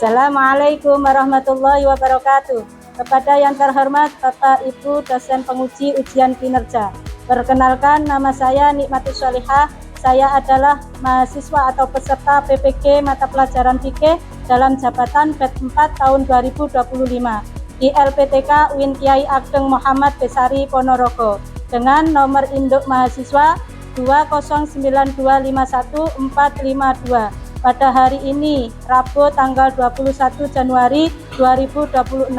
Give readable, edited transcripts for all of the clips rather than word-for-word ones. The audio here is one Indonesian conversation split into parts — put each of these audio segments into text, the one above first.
Assalamualaikum warahmatullahi wabarakatuh. Kepada yang terhormat Bapak Ibu dosen penguji ujian kinerja. Perkenalkan, nama saya Nikmatus Sholihah. Saya adalah mahasiswa atau peserta PPG mata pelajaran fikih dalam jabatan BED 4 tahun 2025 di LPTK UIN Kiai Ageng Muhammad Besari Ponorogo dengan nomor induk mahasiswa 209251452. Pada hari ini, Rabu tanggal 21 Januari 2026,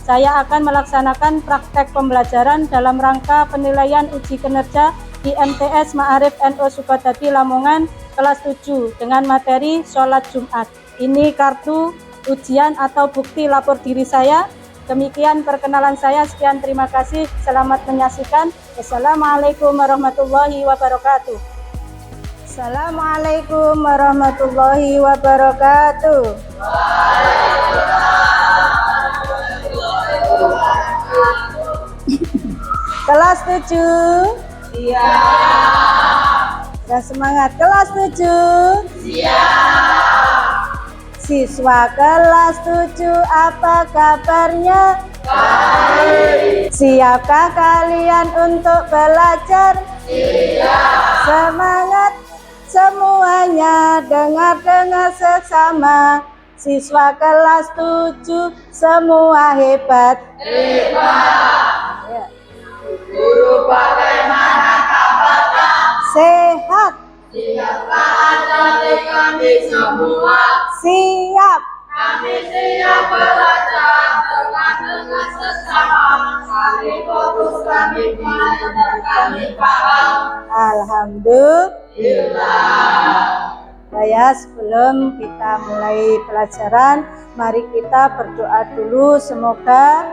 saya akan melaksanakan praktek pembelajaran dalam rangka penilaian uji kinerja di MTS Ma'arif NU Sukadadi Lamongan kelas 7 dengan materi sholat Jumat. Ini kartu ujian atau bukti lapor diri saya. Demikian perkenalan saya. Sekian, terima kasih. Selamat menyaksikan. Wassalamualaikum warahmatullahi wabarakatuh. Assalamualaikum warahmatullahi wabarakatuh. Kelas 7. Siap. Sudah semangat. Kelas 7. Siap. Siswa kelas 7, apa kabarnya? Baik. Siapkah kalian untuk belajar? Siap. Semangat semuanya, dengar-dengar sesama. Siswa kelas 7 semua hebat. Hebat. Ya. Guru, bagaimana kabarnya? Sehat. Siapkah adik kami semua? Siap. Kami siap belajar dengan sesama. Kami fokus, kami belajar, kami paham. Alhamdulillah. Ya, sebelum kita mulai pelajaran, mari kita berdoa dulu. Semoga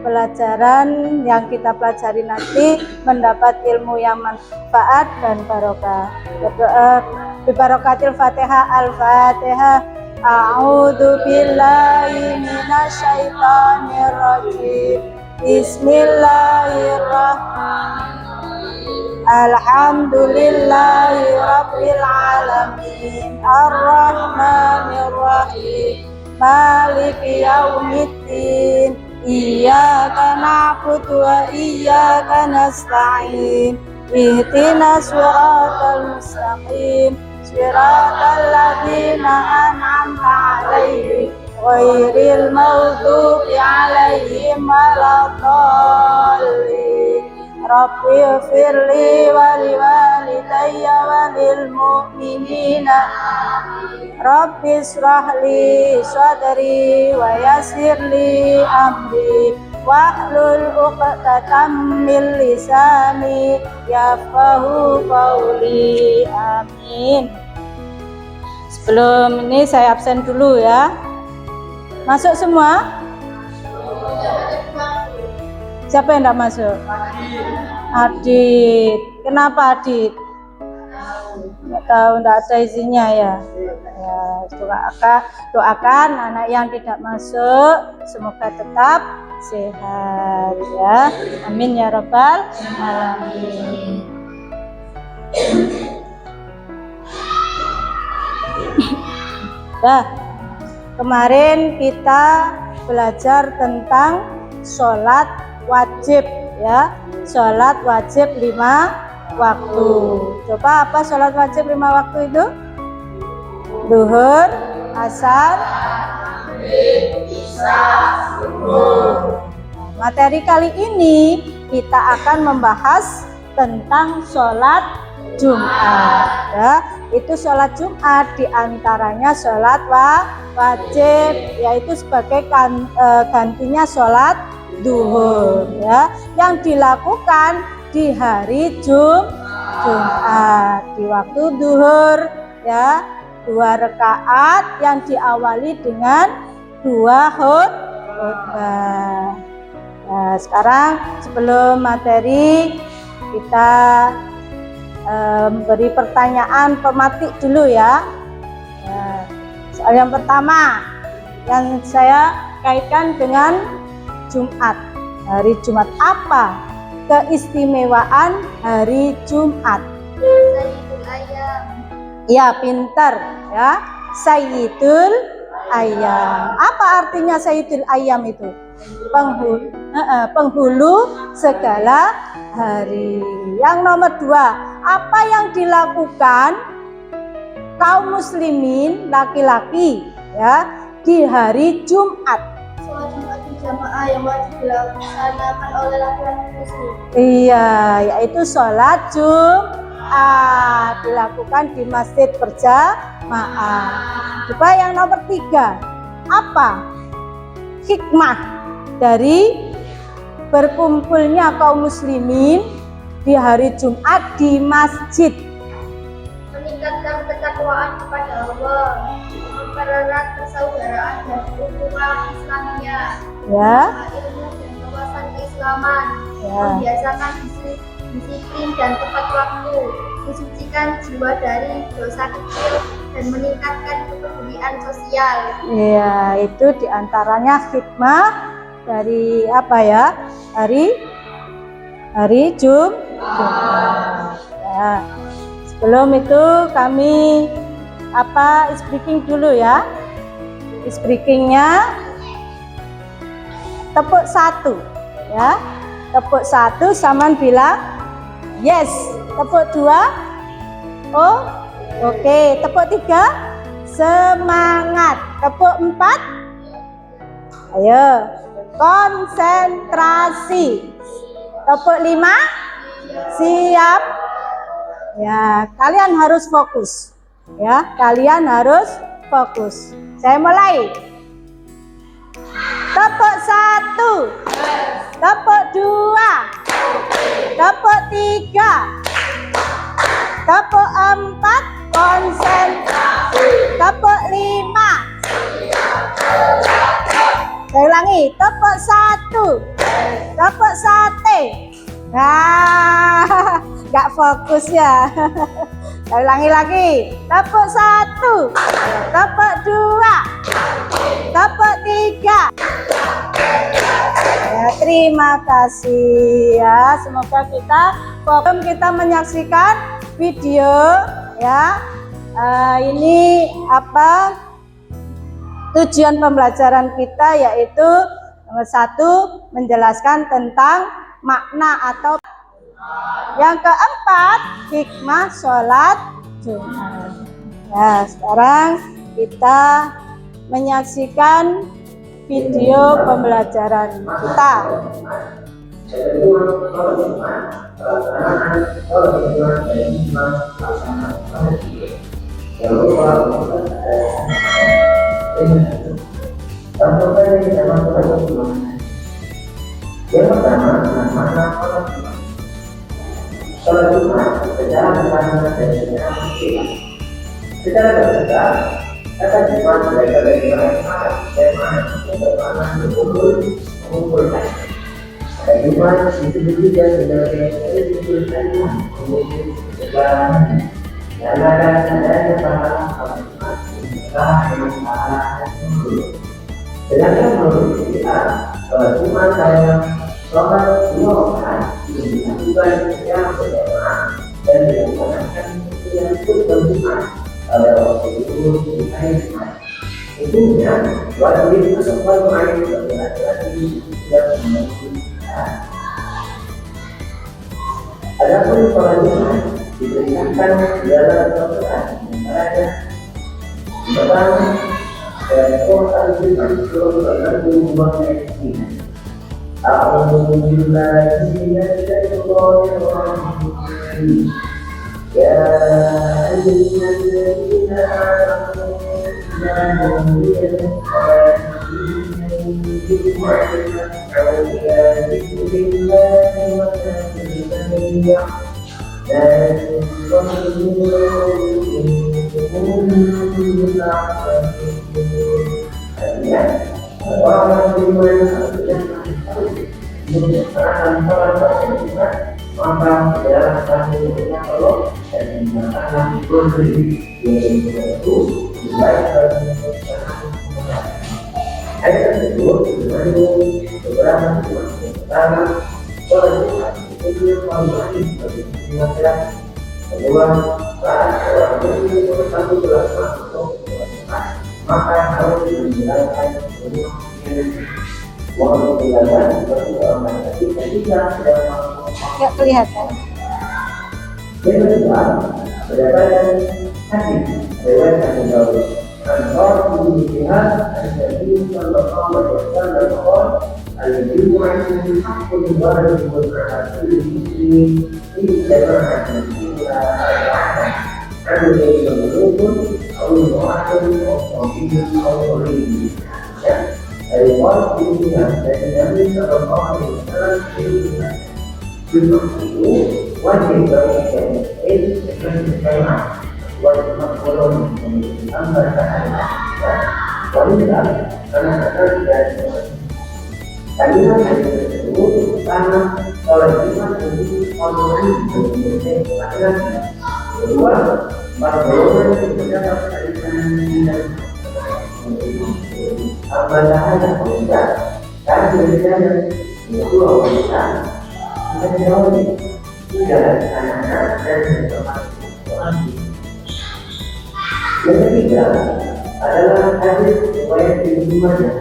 pelajaran yang kita pelajari nanti mendapat ilmu yang manfaat dan barokah. Berdoa bibarakatil Fatihah. Al-Fatihah. A'udzu billahi minasyaitonir rajim. Bismillahirrahmanirrahim. Alhamdulillahi rabbil alamin. Ar-Rahmanir Rahim. Maliki yaumiddin. Iyyaka na'budu wa iyyaka nasta'in. Ihdinas siratal mustaqim. Siratal ladzina an'amta 'alaihim ghairil maghdubi 'alaihim waladdallin. Rabbi ighfirli wa liwalidayya wa lil mu'minina. Rabbi ishrah li sadri wa yassir li amri wahlul 'uqdatam min lisani yafqahu qawli. Amin. Sebelum ini saya absen dulu ya. Masuk semua? Siapa yang tidak masuk? Adit. Kenapa Adit? Nggak tahu, tidak ada izinnya ya. Ya, doakan anak yang tidak masuk semoga tetap sehat ya. Amin ya rabbal alamin. Nah, kemarin kita belajar tentang sholat wajib ya. Sholat wajib 5 waktu. Coba apa sholat wajib 5 waktu itu? Duhur, asar, maghrib, isya, subuh. Materi kali ini kita akan membahas tentang sholat Jumat ya. Itu sholat Jumat diantaranya sholat wajib, yaitu sebagai gantinya sholat duhur ya, yang dilakukan di hari Jumat di waktu duhur ya. 2 rakaat yang diawali dengan 2 khutbah. Nah, sekarang sebelum materi kita beri pertanyaan pematik dulu ya. Nah, soal yang pertama yang saya kaitkan dengan Jumat. Hari Jumat, apa keistimewaan hari Jumat? Sayyidul Ayyam. Ya, pintar ya. Sayyidul Ayyam. Apa artinya Sayyidul Ayyam itu? Penghulu segala hari. Yang nomor 2, apa yang dilakukan kaum muslimin laki-laki ya di hari Jumat? Sholat Jumat berjamaah yang wajib dilaksanakan oleh laki-laki muslim. Iya, yaitu sholat Jumat dilakukan di masjid berjamaah. Coba yang nomor 3, apa hikmah dari berkumpulnya kaum muslimin di hari Jumat di masjid? Meningkatkan ketakwaan kepada Allah, mempererat persaudaraan dan hubungan Islamiyah, Ya. ilmu dan wawasan keislaman, Ya. membiasakan disiplin dan tepat waktu, mensucikan jiwa dari dosa kecil dan meningkatkan kepedulian sosial. Iya, itu diantaranya hikmah dari apa ya? Hari Jumat. Ya. Sebelum itu kami speaking dulu ya. Speakingnya tepuk 1 ya. Tepuk 1 saman bilang yes. Tepuk 2 oh oke. Tepuk 3 semangat. Tepuk 4 ayo konsentrasi. Tepuk 5 siap. Ya, kalian harus fokus. Ya, kalian harus fokus. Saya mulai. Tepuk 1, tepuk 2, tepuk 3, tepuk 4, konsentrasi. Tepuk 5. Saya ulangi, tepuk 1, tepuk sate. Nah, nggak fokus ya. Saya ulangi lagi, tepuk 1, tepuk 2, tepuk 3. Ya, terima kasih ya. Semoga kita menyaksikan video ya. Ini apa tujuan pembelajaran kita, yaitu nomor 1 menjelaskan tentang makna atau yang keempat hikmah sholat Jumat. Nah, sekarang kita menyaksikan video pembelajaran kita. Yang pertama, makna sholat Jumat. Sholat Jumat secara bermakna dan secara makna. Secara bahasa, kata Jumat berasal dari bahasa Jerman yang bermakna mengumpulkan. Kata Jumat disebut juga sebagai mengumpulkan, mengumpulkan kebenaran, karena adanya pahala sholat Jumat dengan pahala yang dulu. Sedangkan menurut kita, sholat Jumat saya sholat 2 rakaat dilakukan secara berjamaah dan dilaksanakan dengan khutbah Jumat pada waktu itu di hari Jumat. Tentunya wajib sholat Jumat bagi laki-laki dan perempuan. Adapun sholat Jumat diperintahkan dalam Al-Quran, antaranya pertama dan Quran Jumat surah Al-Baqarah ayat 9. A'udzu billahi minasyaitonir rajim. Ya ayyuhalladzina amanu la tu'minu billahi wa orang beriman mengerjakan sholat Jumat, maka adalah satu-satunya Allah dan menyatakan berdiri yaitu baik ayat tersebut mengandung beberapa hikmah. Pertama, sholat Jumat itu paling wajib bagi masyarakat. Kedua, saat orang muslim bersatu bersama untuk sholat Jumat maka harus menjalankan semua uang tinggalkan seperti orang tadi ketika sedang melakukan Nggak kelihatan. yang kedua berdasarkan hadis riwayat Abu Dawud Anwar bin Jihad Al-Nabi Sallallahu Alaihi Wasallam al-jumu'ah haqqul wajib wal muslimin fi jama'atin ila al-wahdah adu al-rukun aw al-mu'akhir aw al-qurib ya dari wajib dari Nabi Sallallahu Alaihi Wasallam itu wajib bagi dengan wajib makulun tambah sahaya wanita karena ada dari kalimat tersebut karena oleh kita menjadi orang yang laki-laki kedua makulun terdapat dari kanan tambah sahaya wanita karena berbeda kedua wanita menjauhi tidak anak-anak dan orang. Yang ketiga adalah hadis riwayat Ibnu Majah.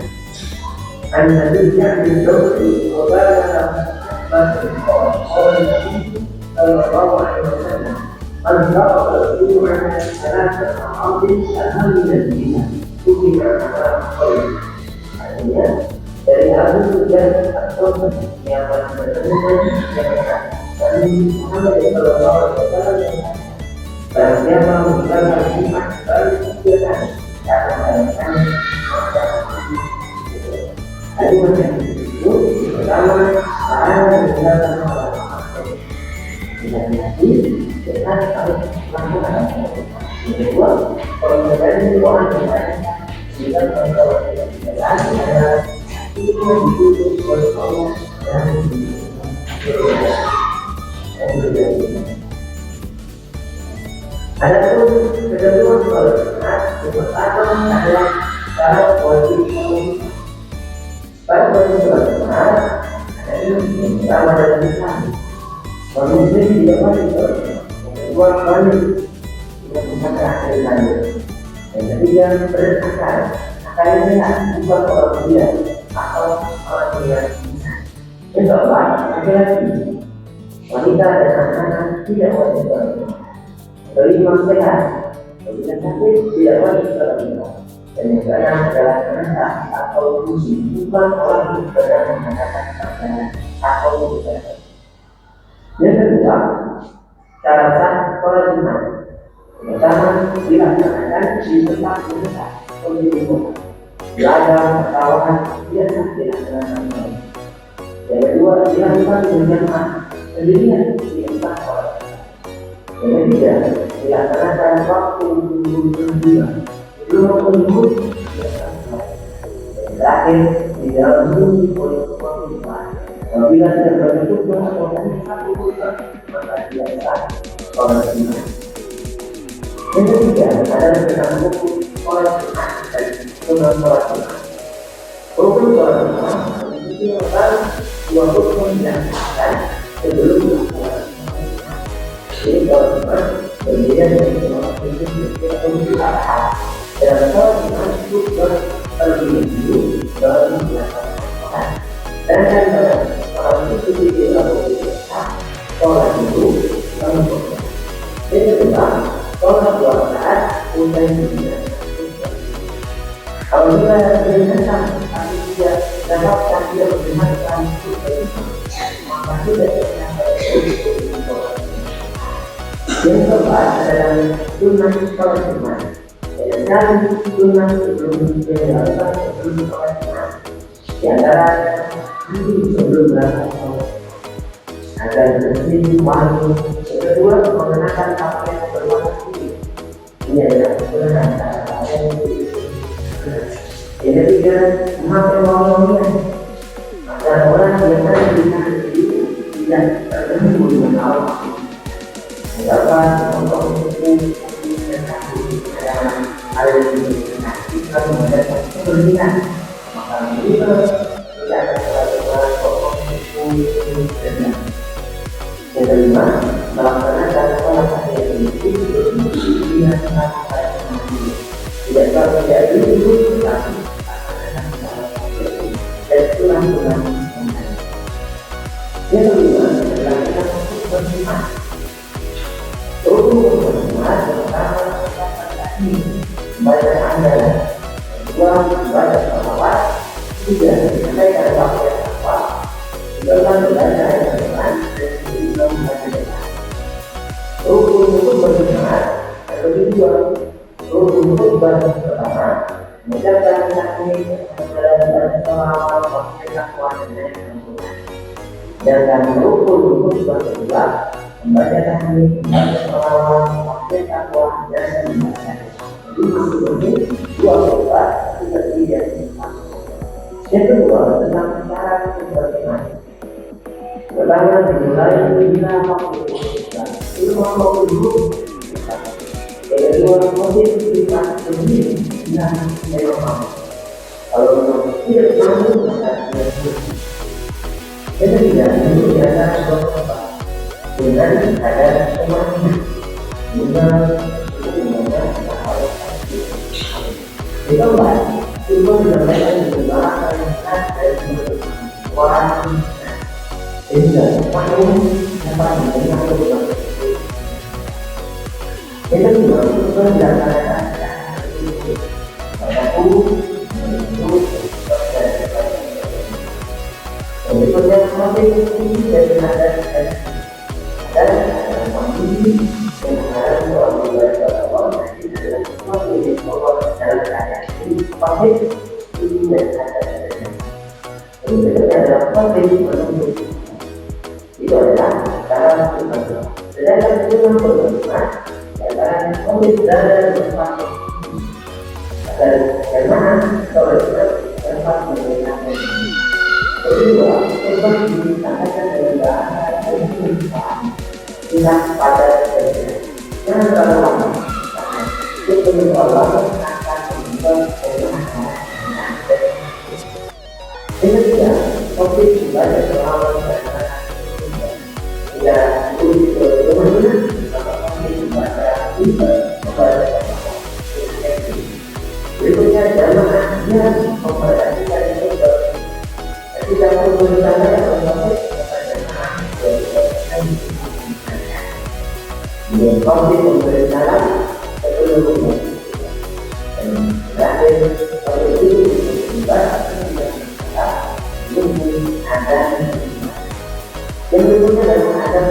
An-Nabi Ya'ni Wabala Sallallahu Alaihi Wasallam Al-Baqar Al-Ju'an Al-Salat Al-Abdi Al-Hamidiyah Kutiba Al-Qayyim. Artinya dari Abu Sufyan atau yang bertemu dan Muhammad Sallallahu Alaihi Wasallam dan siapa bukan Jumat baru kita karena hari macam itu pertama ada menjalankan dan nanti kita harus melakukan yang kedua kalau terjadi orang yang kita melakukan adalah itu ditutup oleh Allah dan ada pun kedua sholat yang pertama adalah cara wajib pada wajib sholat ada ini pertama adalah lisan muslim tidak wajib sholat yang kedua wajib tidak mengatakan lisan yang ketiga berdasarkan akalnya bukan orang dia atau orang dia yang keempat laki-laki wanita dan anak-anak tidak wajib sholat. Kelima sehat, kemudian sakit tidak wajib sholat. Dan yang keenam adalah anak atau muslim bukan orang yang berdasarkan mengatakan atau bukan. Yang kedua, cara sah sholat Jumat. Pertama, dilaksanakan di tempat besar atau di rumah. Belajar, perkawahan, biasa dilaksanakan. Yang kedua, dilakukan dengan jamaah sendirian di tempat sholat. Yang ketiga, dilaksanakan waktu juga sebelum menunggu. Yang terakhir, di dalam menunggu oleh waktu Jumat. Apabila tidak berbentuk atau dari satu bulan, maka dia sah sholat Jumat. Yang ketiga adalah tentang hukum sholat Jumat dan sunnah sholat Jumat. Rukun sholat Jumat itu adalah dua rukun yang dilaksanakan sebelum dilakukan. Jadi sholat Jumat berbeda dari sholat Jumat. Dalam sholat Jumat itu terlebih dulu baru dilaksanakan. Dan pada sholat itu tidak boleh sholat itu langsung. Yang kedua, sholat 2 rakaat usai sembahyang. Apabila berdasarkan tapi tidak dapatkan tidak berdasarkan maka tidak yang keempat adalah sunnah sholat Jumat. Dan sunnah sebelum dilakukan sebelum sholat Jumat. Di antara sebelum berangkat sholat agar bersih wangi. Yang kedua, mengenakan pakaian berwarna putih. Ini adalah sunnah pakaian putih. Yang ketiga, memakai wangi-wangian agar orang yang ada di sana tidak terganggu dengan Allah. Dapat memotong kuku dan kaki adalah hal yang kita mengadakan kebersihan. Maka kita tidak akan selalu memotong kuku dan kaki. Yang kelima, melaksanakan sholat tahiyyatul masjid dengan melakukan tidak terjadi tentang belajar yang depan dan juga membaca depan. Rukun berjemaat atau kedua, rukun pertama mengucapkan takbir dan selawat waktu takwa dan Al-Quran. Sedangkan rukun kedua membaca takbir dan selawat waktu takwa dan Al-Quran. Jadi maksudnya dua doa terdiri dari empat. Yang kedua tentang cara berjemaat. Pertama dimulai bila waktu itu waktu dulu. Yang kedua posisi kita sendiri tidak normal. Kalau tidak mampu maka tidak boleh. Yang ketiga itu biasa berdoa dengan ada semuanya dengan semuanya kita harus ditambah cuma menyampaikan kegembiraan dan orang sehingga kamu dapat mendengar kebenaran. Yang kedua berdasarkan padaku menurut berikutnya masih tinggi dari nada dan kondisi yang harus dibaca dalam masih dalam keadaan ini masih tinggi dari nada. Berikutnya adalah masih menunggu. Itu adalah cara berdoa. Sedangkan dengan berdoa adalah masih berada di tempat dan jemaah sholat tempat mendengarkan. Kedua, tempat dimintakan dari bahasa dan tulisan tidak pada sebenarnya. Jangan terlalu lama. Itu Allah akan membuat jemaah. Yang ketiga, topik ibadah selawat dan tidak tulis ke rumahnya atau topik ibadah kepada berikutnya jamaah yang memperhatikan itu tidak perlu bertanya tentang yang pasti pemerintahan sebelumnya dan terakhir pada itu juga ada yang berikutnya adalah ada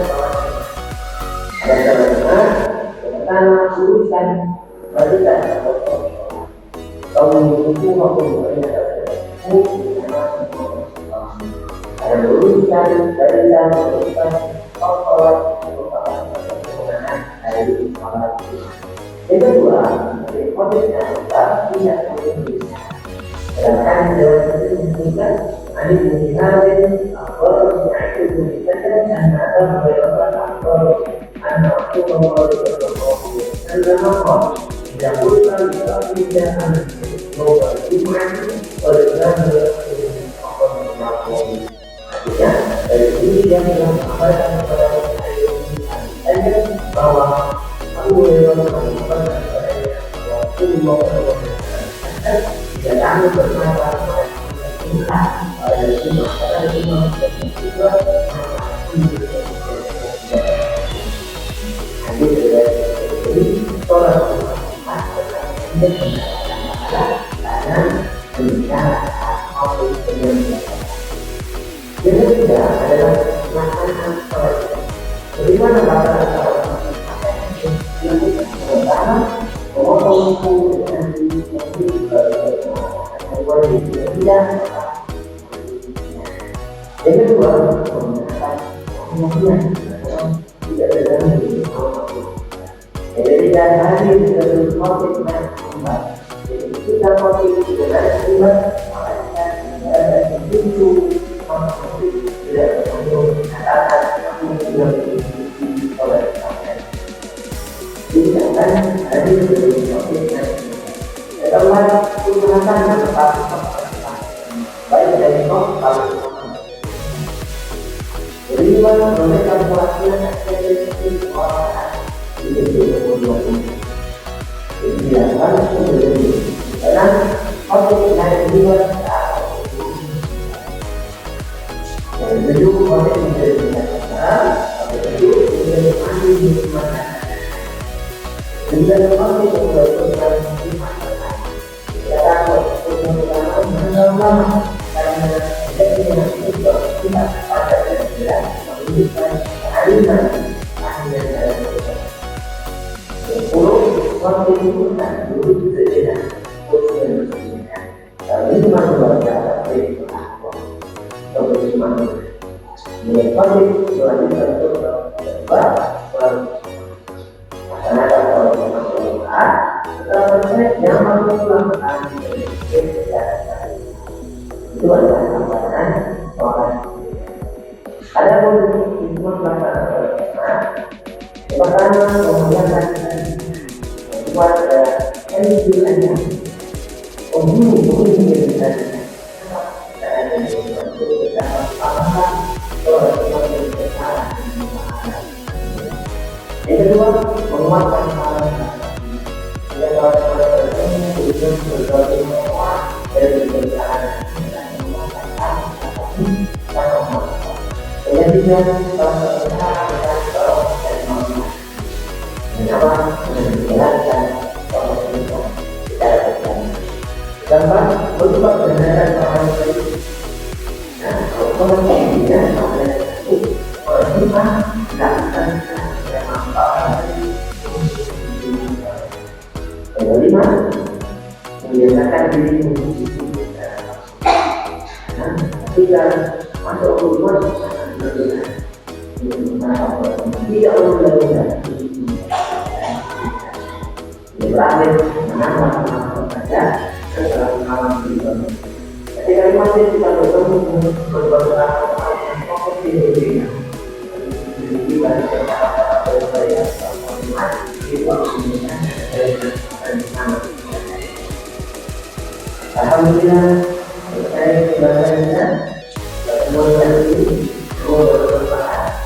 pertama tulisan berikan kaum itu waktu berada ada tulisan berikan sholat penggunaan dari sholat. Yang kedua, dari kodenya tidak menulisnya. Sedangkan dalam itu disebutkan ada mungkin aktor yaitu tulisan dan ada beberapa aktor anak itu memulai dan nama tidak bukan tidak ada global iman oleh nama artinya dari sini dia menyampaikan kepada saya bahwa aku boleh melakukan waktu tidak kami bermasalah ada semua juga jadi sholat karena berbicara atau berbicara. Yang ketiga adalah melaksanakan sholat. Bagaimana melaksanakan sholat? Pertama, memotong kuku dengan yang kedua, menggunakan kemudian tidak terganggu. Jadi tidak hadir dalam motif dan kembali. Jadi kita motif tidak terlibat, maka kita ada pintu motif tidak terganggu. Katakan kamu tidak diikuti oleh kalian. Tidak akan hadir dalam motif dan setelah digunakan tempat baik dari kalau jadi mereka pelatihan aktivitas orang itu kemudian dilakukan menjadi karena objek yang dibuat dan itu objek menjadi itu menjadi mandi di mana dan objek yang berperan di mana ya untuk karena tidak tidak kelima, akhirnya dalam proses. 10. Kontribusikan dulu sejenak ujian bersejarah. Tapi cuma keluarga dari pelakon atau cuma mengikuti selanjutnya untuk kedua masyarakat kalau cuma keluar setelah selesai jangan melakukan secara itu adalah tambahan soal. Ada pun semua pelaksanaan pertama kemudian buat NGO-nya untuk menjadikan yang kedua menguatkan yang gambar berubah berdasarkan orang lain. Nah, kalau kemudian orang kita lakukan yang apa? Yang kelima, membiasakan diri untuk diskusi. Nah, ketika masuk rumah sangat berbeda. Tidak perlu dilakukan. Terakhir, menambah saja. Setelah malam itu, ketika masih kita bertemu dengan berbagai yang fokus di dunia, kita berupaya itu maksudnya dari sana. Alhamdulillah, saya kebahagiaan bertemu dengan ini, semua bermanfaat.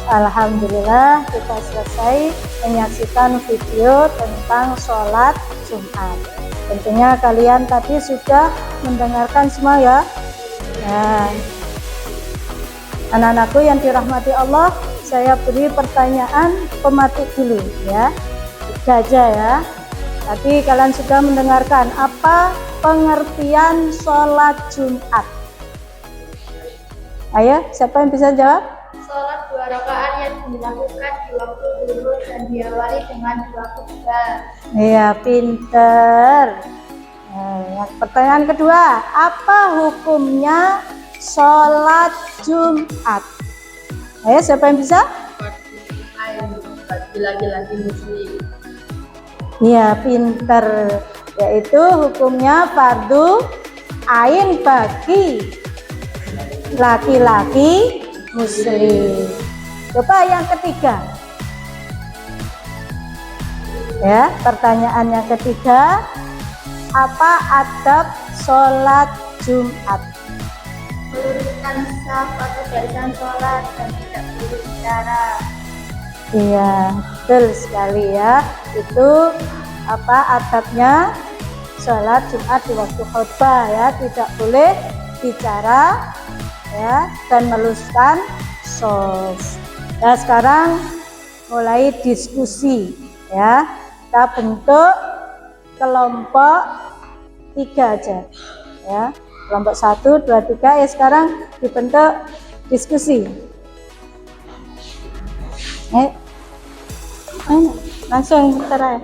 Alhamdulillah kita selesai menyaksikan video tentang sholat Jumat. Tentunya kalian tadi sudah mendengarkan semua ya. Nah, anak-anakku yang dirahmati Allah, saya beri pertanyaan pematik dulu ya. 3 aja ya. Tadi kalian sudah mendengarkan apa pengertian sholat Jumat? Ayo, siapa yang bisa jawab? Sholat 2 rakaat yang dilakukan di waktu zuhur dan diawali dengan 2 khutbah. Iya, pinter. Nah, pertanyaan kedua, apa hukumnya sholat Jumat? Ayo, siapa yang bisa? Bagi laki-laki muslim. Iya, pinter. Yaitu hukumnya fardu ain bagi laki-laki muslim. Coba yang ketiga. Ya, pertanyaan yang ketiga, apa adab sholat Jumat? Meluruskan saf atau barisan sholat dan tidak boleh bicara. Iya, betul sekali ya. Itu apa adabnya sholat Jumat di waktu khutbah ya, tidak boleh bicara ya dan meluruskan shaf. Nah, sekarang mulai diskusi ya. Kita bentuk kelompok 3 aja ya. Kelompok 1, 2, 3 ya, sekarang dibentuk diskusi. Langsung terai.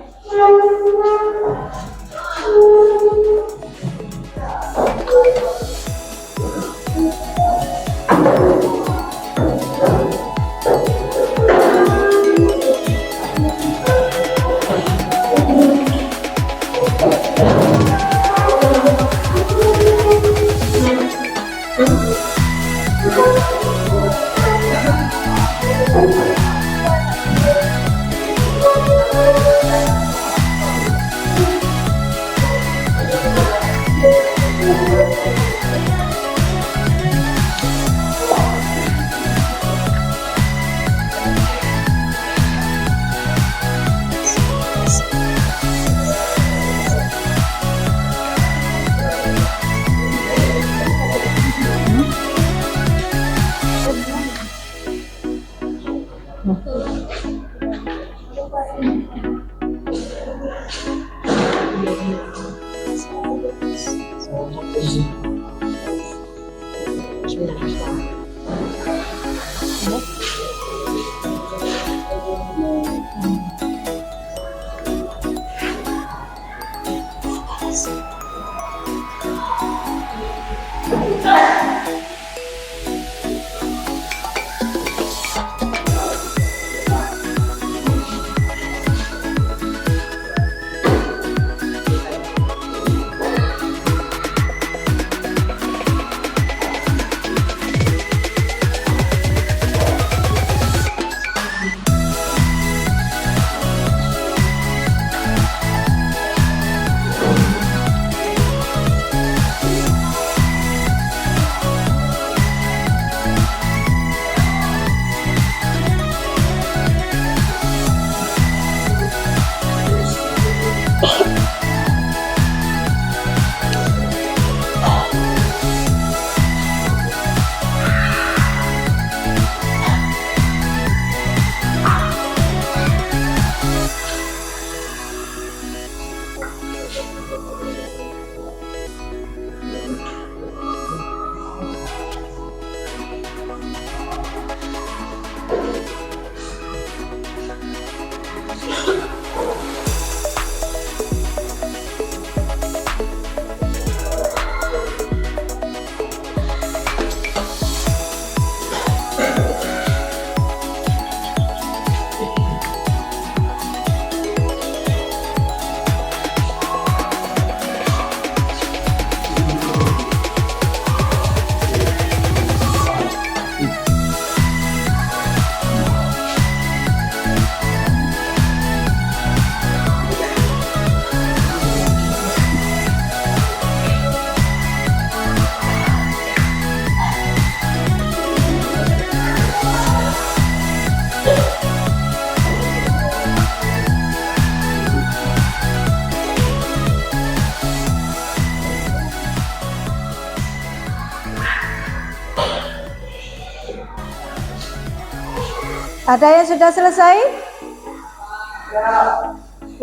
Ada yang sudah selesai?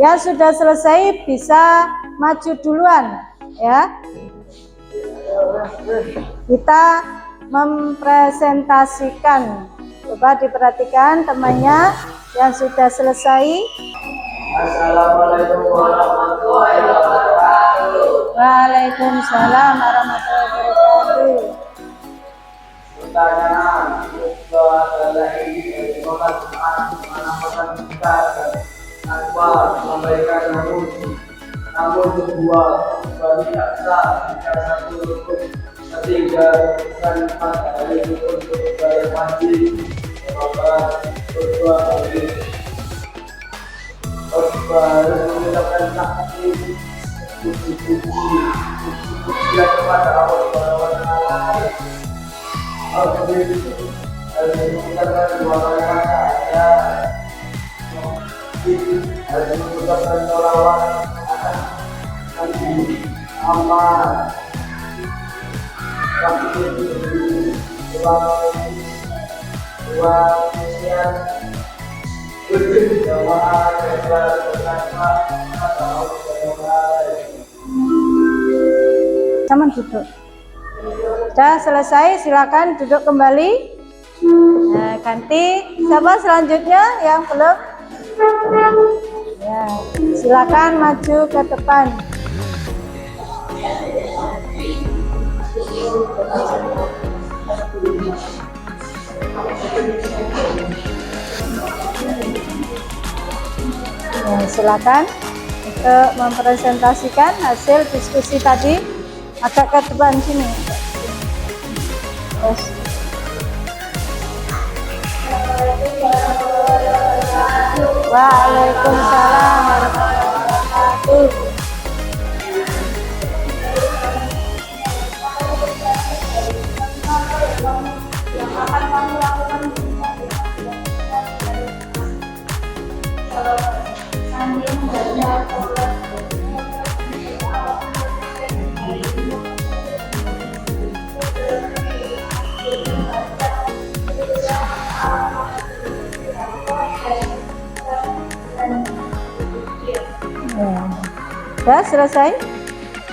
Yang sudah selesai bisa maju duluan ya. Kita mempresentasikan. Coba diperhatikan temannya yang sudah selesai. Assalamualaikum warahmatullahi wabarakatuh. Waalaikumsalam warahmatullahi wabarakatuh. Pertanyaan kedua adalah ini bagaimana menamakan kita tanpa memberikan namun kedua tidak sah jika satu rukun ketiga bukan empat dari rukun budaya wajib maka kedua kali harus mengucapkan takbir puji kepada Allah Subhanahu wa taala. Harus mengucapkan dua kali saja. Harus mengucapkan sholawat atas Nabi Muhammad. Sama duduk. Sudah selesai, silakan duduk kembali. Nah, ganti. Siapa selanjutnya yang belum? Ya, silakan maju ke depan. Ya, silakan untuk mempresentasikan hasil diskusi tadi. Agak ke depan sini. Terus. Waalaikumsalam warahmatullahi wabarakatuh. Sudah selesai?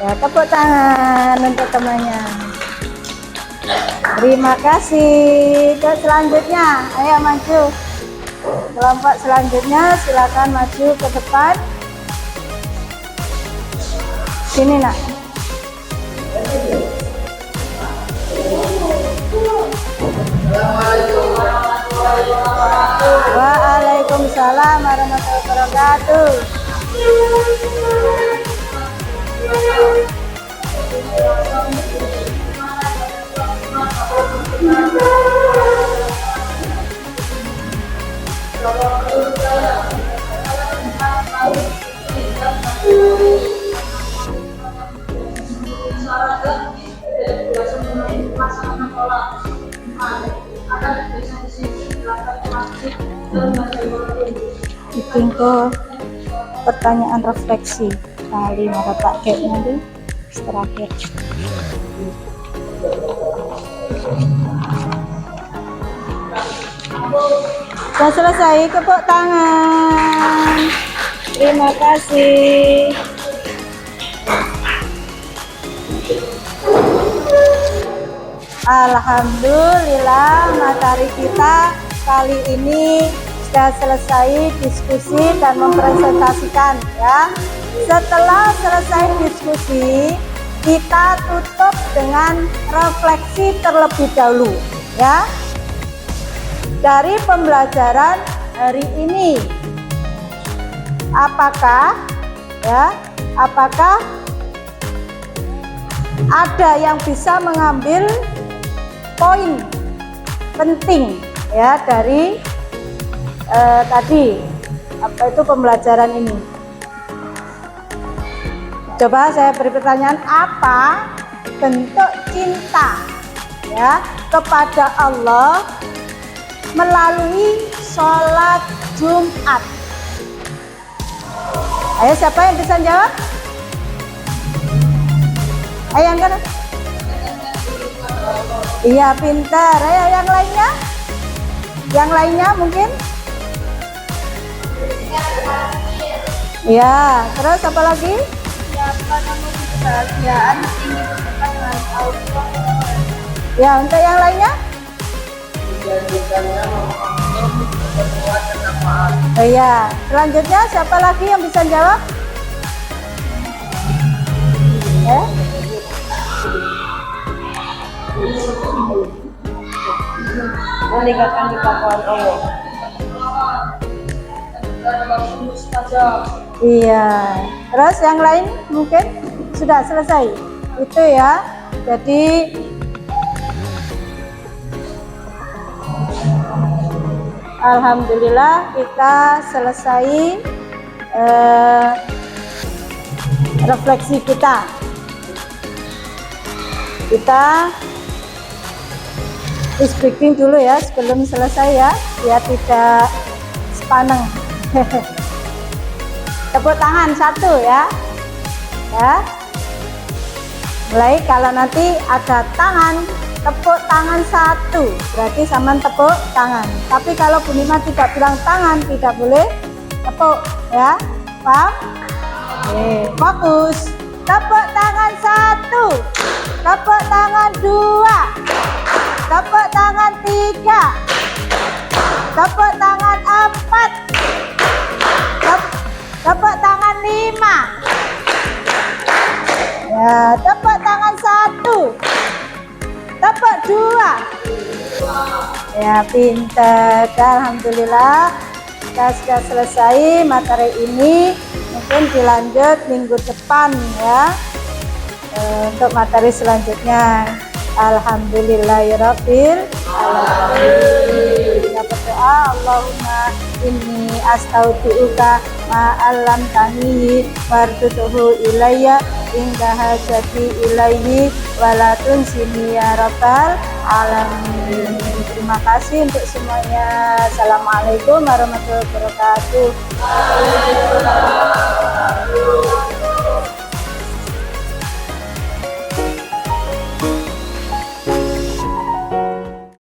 Ya, tepuk tangan untuk temannya. Terima kasih. Ke selanjutnya, ayo maju. Kelompok selanjutnya silakan maju ke depan. Sini nak. Waalaikumsalam warahmatullahi wabarakatuh. Bikin ke pertanyaan refleksi kali maka pakai nanti terakhir. Sudah selesai, tepuk tangan. Terima kasih. Alhamdulillah, materi kita kali ini sudah selesai diskusi dan mempresentasikan ya. Setelah selesai diskusi, kita tutup dengan refleksi terlebih dahulu ya. Dari pembelajaran hari ini, apakah ada yang bisa mengambil poin penting ya dari tadi pembelajaran ini? Coba saya beri pertanyaan, apa bentuk cinta ya kepada Allah melalui sholat Jumat? Ayo, siapa yang bisa jawab? Ayo yang kan? Iya, pintar. Ayo yang lainnya? Yang lainnya mungkin? Iya, terus apa lagi? Kebahagiaan tinggi berdekat dengan Allah. Ya, untuk yang lainnya? Oh iya, selanjutnya siapa lagi yang bisa jawab? Ya? Meningkatkan ketakwaan Allah. Iya. Terus yang lain mungkin sudah selesai. Itu ya. Jadi alhamdulillah kita selesai refleksi kita. Kita speaking dulu ya sebelum selesai ya, biar tidak sepaneng. Tepuk tangan satu ya. Ya. Mulai kalau nanti ada tangan, tepuk tangan satu, berarti sama tepuk tangan. Tapi kalau Bu Nima tidak bilang tangan, tidak boleh tepuk ya. Paham? Oke, fokus. Tepuk tangan satu, tepuk tangan dua, tepuk tangan tiga, tepuk tangan empat, tepuk tangan lima. Ya, tepuk tangan satu, tepuk dua. Ya, pintar. Alhamdulillah kita sudah selesai materi ini. Mungkin dilanjut minggu depan ya untuk materi selanjutnya. Alhamdulillahirabbil alamin. Kita berdoa, Allahumma inni astaudiuka ma'alam tanihi wardutuhu ilayya hingga hajati ilayhi walatun sini ya rabbal alamin. Terima kasih untuk semuanya. Assalamualaikum warahmatullahi wabarakatuh.